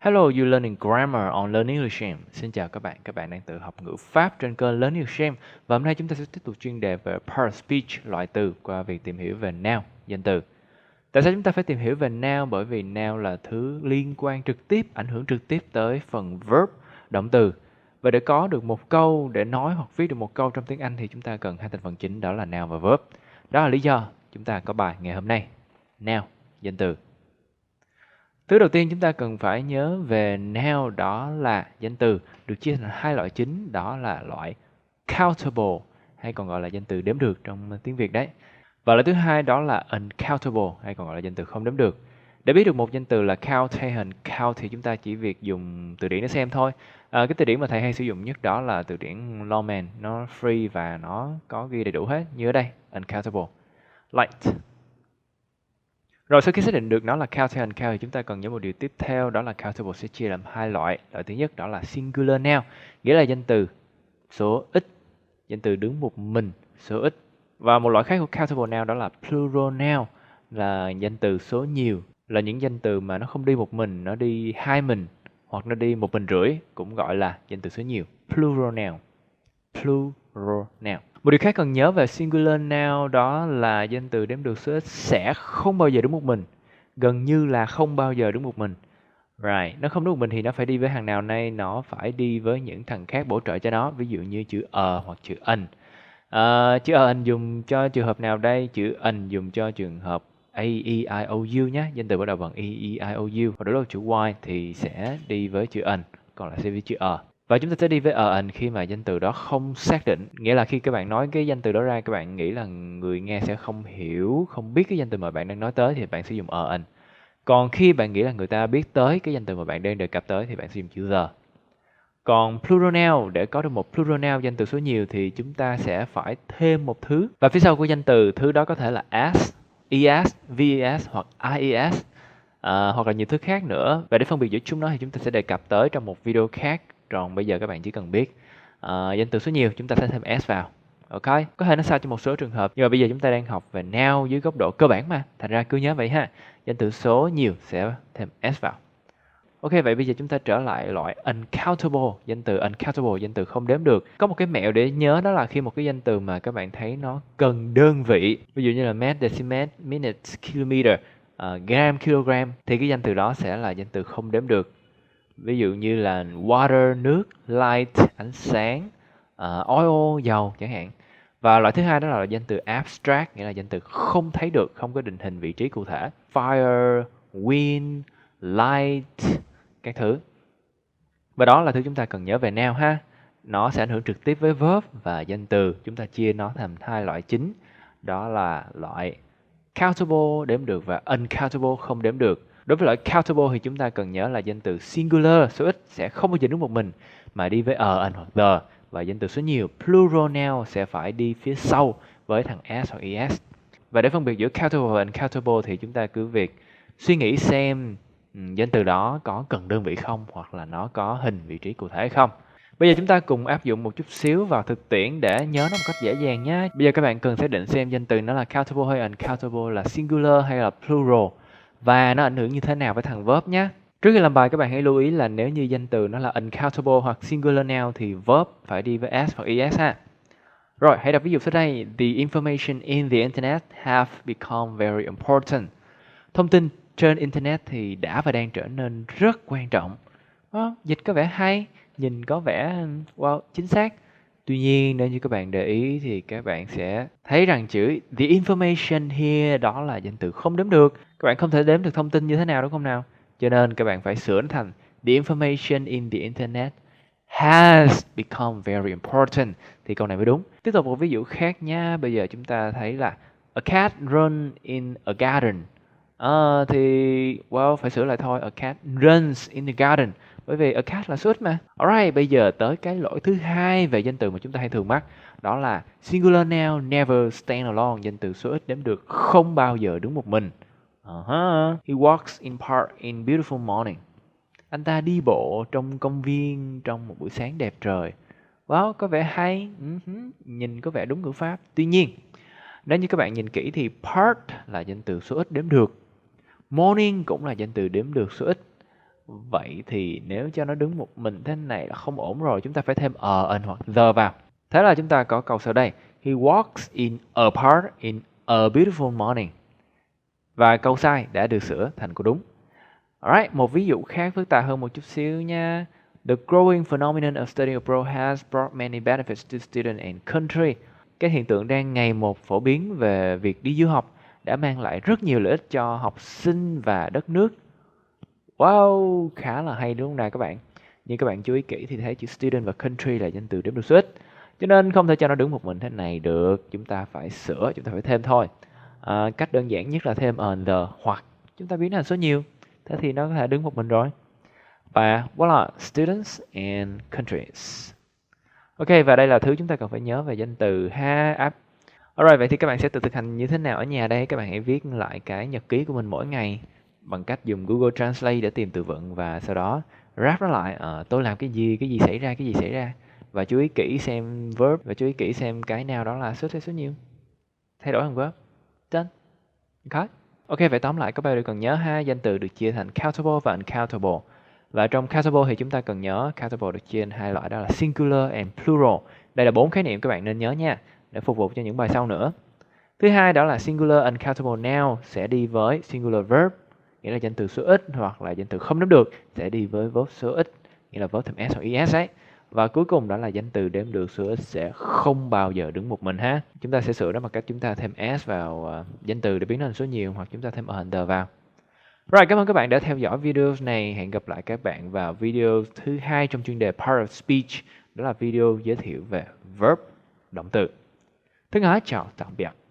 Hello, you learning grammar on Learn English Em. Xin chào các bạn đang tự học ngữ pháp trên kênh Learn English Em. Và hôm nay chúng ta sẽ tiếp tục chuyên đề về part speech, loại từ qua việc tìm hiểu về noun, danh từ. Tại sao chúng ta phải tìm hiểu về noun? Bởi vì noun là thứ liên quan trực tiếp, ảnh hưởng trực tiếp tới phần verb, động từ. Và để có được một câu, để nói hoặc viết được một câu trong tiếng Anh thì chúng ta cần hai thành phần chính, đó là noun và verb. Đó là lý do chúng ta có bài ngày hôm nay. Noun, danh từ. Thứ đầu tiên chúng ta cần phải nhớ về noun, đó là danh từ được chia thành hai loại chính, đó là loại countable hay còn gọi là danh từ đếm được trong tiếng Việt đấy. Và loại thứ hai đó là uncountable hay còn gọi là danh từ không đếm được. Để biết được một danh từ là count hay uncount thì chúng ta chỉ việc dùng từ điển để xem thôi. Cái từ điển mà thầy hay sử dụng nhất đó là từ điển Lawman, nó free và nó có ghi đầy đủ hết. Như ở đây, uncountable, light. Rồi sau khi xác định được nó là count hay uncount thì chúng ta cần nhớ một điều tiếp theo, đó là countable sẽ chia làm hai loại. Loại thứ nhất đó là singular noun, nghĩa là danh từ số ít, danh từ đứng một mình, số ít. Và một loại khác của countable noun đó là plural noun, là danh từ số nhiều, là những danh từ mà nó không đi một mình, nó đi hai mình hoặc nó đi một mình rưỡi, cũng gọi là danh từ số nhiều. Plural noun. Plural noun. Một điều khác cần nhớ về singular noun đó là danh từ đếm được số ít sẽ không bao giờ đứng một mình. Gần như là không bao giờ đứng một mình. Right, nó không đứng một mình thì nó phải đi với hàng nào này? Nó phải đi với những thằng khác bổ trợ cho nó. Ví dụ như chữ hoặc chữ an. Chữ an dùng cho trường hợp nào đây? Chữ an dùng cho trường hợp A, E, I, O, U nhé. Danh từ bắt đầu bằng E, I, O, U. Và đối với chữ Y thì sẽ đi với chữ an, còn lại sẽ với chữ Và chúng ta sẽ đi với an khi mà danh từ đó không xác định. Nghĩa là khi các bạn nói cái danh từ đó ra, các bạn nghĩ là người nghe sẽ không hiểu, không biết cái danh từ mà bạn đang nói tới thì bạn sẽ dùng an. Còn khi bạn nghĩ là người ta biết tới cái danh từ mà bạn đang đề cập tới thì bạn sẽ dùng chữ the. Còn plural noun, để có được một plural noun danh từ số nhiều thì chúng ta sẽ phải thêm một thứ. Và phía sau của danh từ, thứ đó có thể là as, es, ves hoặc ies, hoặc là nhiều thứ khác nữa. Và để phân biệt giữa chúng nó thì chúng ta sẽ đề cập tới trong một video khác. Còn bây giờ các bạn chỉ cần biết danh từ số nhiều chúng ta sẽ thêm s vào. Ok, có thể nó sao trong một số trường hợp, nhưng mà bây giờ chúng ta đang học về noun dưới góc độ cơ bản mà, thành ra cứ nhớ vậy ha. Danh từ số nhiều sẽ thêm s vào. Ok, vậy bây giờ chúng ta trở lại loại uncountable, danh từ uncountable, danh từ không đếm được. Có một cái mẹo để nhớ, đó là khi một cái danh từ mà các bạn thấy nó cần đơn vị, ví dụ như là mét, decimet, minutes, kilometer, gram, kilogram, thì cái danh từ đó sẽ là danh từ không đếm được. Ví dụ như là water, nước, light, ánh sáng, oil, dầu chẳng hạn. Và loại thứ hai đó là danh từ abstract, nghĩa là danh từ không thấy được, không có định hình vị trí cụ thể. Fire, wind, light, các thứ. Và đó là thứ chúng ta cần nhớ về noun ha. Nó sẽ ảnh hưởng trực tiếp với verb và danh từ. Chúng ta chia nó thành hai loại chính, đó là loại countable đếm được và uncountable không đếm được. Đối với loại countable thì chúng ta cần nhớ là danh từ singular số ít sẽ không bao giờ đứng một mình mà đi với an hoặc the, và danh từ số nhiều plural noun sẽ phải đi phía sau với thằng s hoặc es. Và để phân biệt giữa countable và uncountable thì chúng ta cứ việc suy nghĩ xem danh từ đó có cần đơn vị không, hoặc là nó có hình vị trí cụ thể hay không. Bây giờ chúng ta cùng áp dụng một chút xíu vào thực tiễn để nhớ nó một cách dễ dàng nhé. Bây giờ các bạn cần xác định xem danh từ nó là countable hay uncountable, là singular hay là plural, và nó ảnh hưởng như thế nào với thằng verb nhé. Trước khi làm bài các bạn hãy lưu ý là nếu như danh từ nó là uncountable hoặc singular noun thì verb phải đi với s hoặc es ha. Rồi, hãy đọc ví dụ sau đây. The information in the internet have become very important. Thông tin trên internet thì đã và đang trở nên rất quan trọng. Dịch có vẻ hay, nhìn có vẻ wow, chính xác. Tuy nhiên nếu như các bạn để ý thì các bạn sẽ thấy rằng chữ the information here đó là danh từ không đếm được. Các bạn không thể đếm được thông tin như thế nào đúng không nào? Cho nên các bạn phải sửa nó thành the information in the internet has become very important thì câu này mới đúng. Tiếp tục một ví dụ khác nha. Bây giờ chúng ta thấy là a cat run in a garden. Thì phải sửa lại thôi. A cat runs in the garden, bởi vì a cat là số ít mà. Alright, bây giờ tới cái lỗi thứ hai về danh từ mà chúng ta hay thường mắc, đó là singular noun never stand alone, danh từ số ít đếm được không bao giờ đứng một mình. He walks in park in beautiful morning. Anh ta đi bộ trong công viên trong một buổi sáng đẹp trời. Wow, có vẻ hay, nhìn có vẻ đúng ngữ pháp. Tuy nhiên, nếu như các bạn nhìn kỹ thì part là danh từ số ít đếm được. Morning cũng là danh từ đếm được số ít. Vậy thì nếu cho nó đứng một mình thế này là không ổn rồi, chúng ta phải thêm an hoặc the vào. Thế là chúng ta có câu sau đây. He walks in a park in a beautiful morning. Và câu sai đã được sửa thành câu đúng. Alright, một ví dụ khác phức tạp hơn một chút xíu nha. The growing phenomenon of studying abroad has brought many benefits to students and country. Cái hiện tượng đang ngày một phổ biến về việc đi du học đã mang lại rất nhiều lợi ích cho học sinh và đất nước. Wow, khá là hay đúng không nào các bạn? Nhưng các bạn chú ý kỹ thì thấy chữ student và country là danh từ đếm được số ít. Cho nên không thể cho nó đứng một mình thế này được. Chúng ta phải sửa, chúng ta phải thêm thôi. Cách đơn giản nhất là thêm on the hoặc chúng ta biến thành số nhiều. Thế thì nó có thể đứng một mình rồi. Và voilà, students and countries. Ok, và đây là thứ chúng ta cần phải nhớ về danh từ ha. Alright, vậy thì các bạn sẽ tự thực hành như thế nào ở nhà đây? Các bạn hãy viết lại cái nhật ký của mình mỗi ngày bằng cách dùng Google Translate để tìm từ vựng và sau đó ráp nó lại. Tôi làm cái gì xảy ra. Và chú ý kỹ xem verb và chú ý kỹ xem cái nào đó là số hay số nhiều. Thay đổi thành verb. Done. Okay. Ok, vậy tóm lại các bạn đều cần nhớ ha, danh từ được chia thành countable và uncountable. Và trong countable thì chúng ta cần nhớ countable được chia thành hai loại, đó là singular and plural. Đây là 4 khái niệm các bạn nên nhớ nha, để phục vụ cho những bài sau nữa. Thứ hai đó là singular uncountable noun sẽ đi với singular verb, nghĩa là danh từ số ít, hoặc là danh từ không đếm được sẽ đi với verb số ít, nghĩa là verb thêm s hoặc es ấy. Và cuối cùng đó là danh từ đếm được số ít sẽ không bao giờ đứng một mình ha. Chúng ta sẽ sửa đó bằng cách chúng ta thêm s vào danh từ để biến thành số nhiều, hoặc chúng ta thêm under vào. Rồi, cảm ơn các bạn đã theo dõi video này. Hẹn gặp lại các bạn vào video thứ hai trong chuyên đề Part of Speech. Đó là video giới thiệu về verb, động từ. Thân ái chào tạm biệt.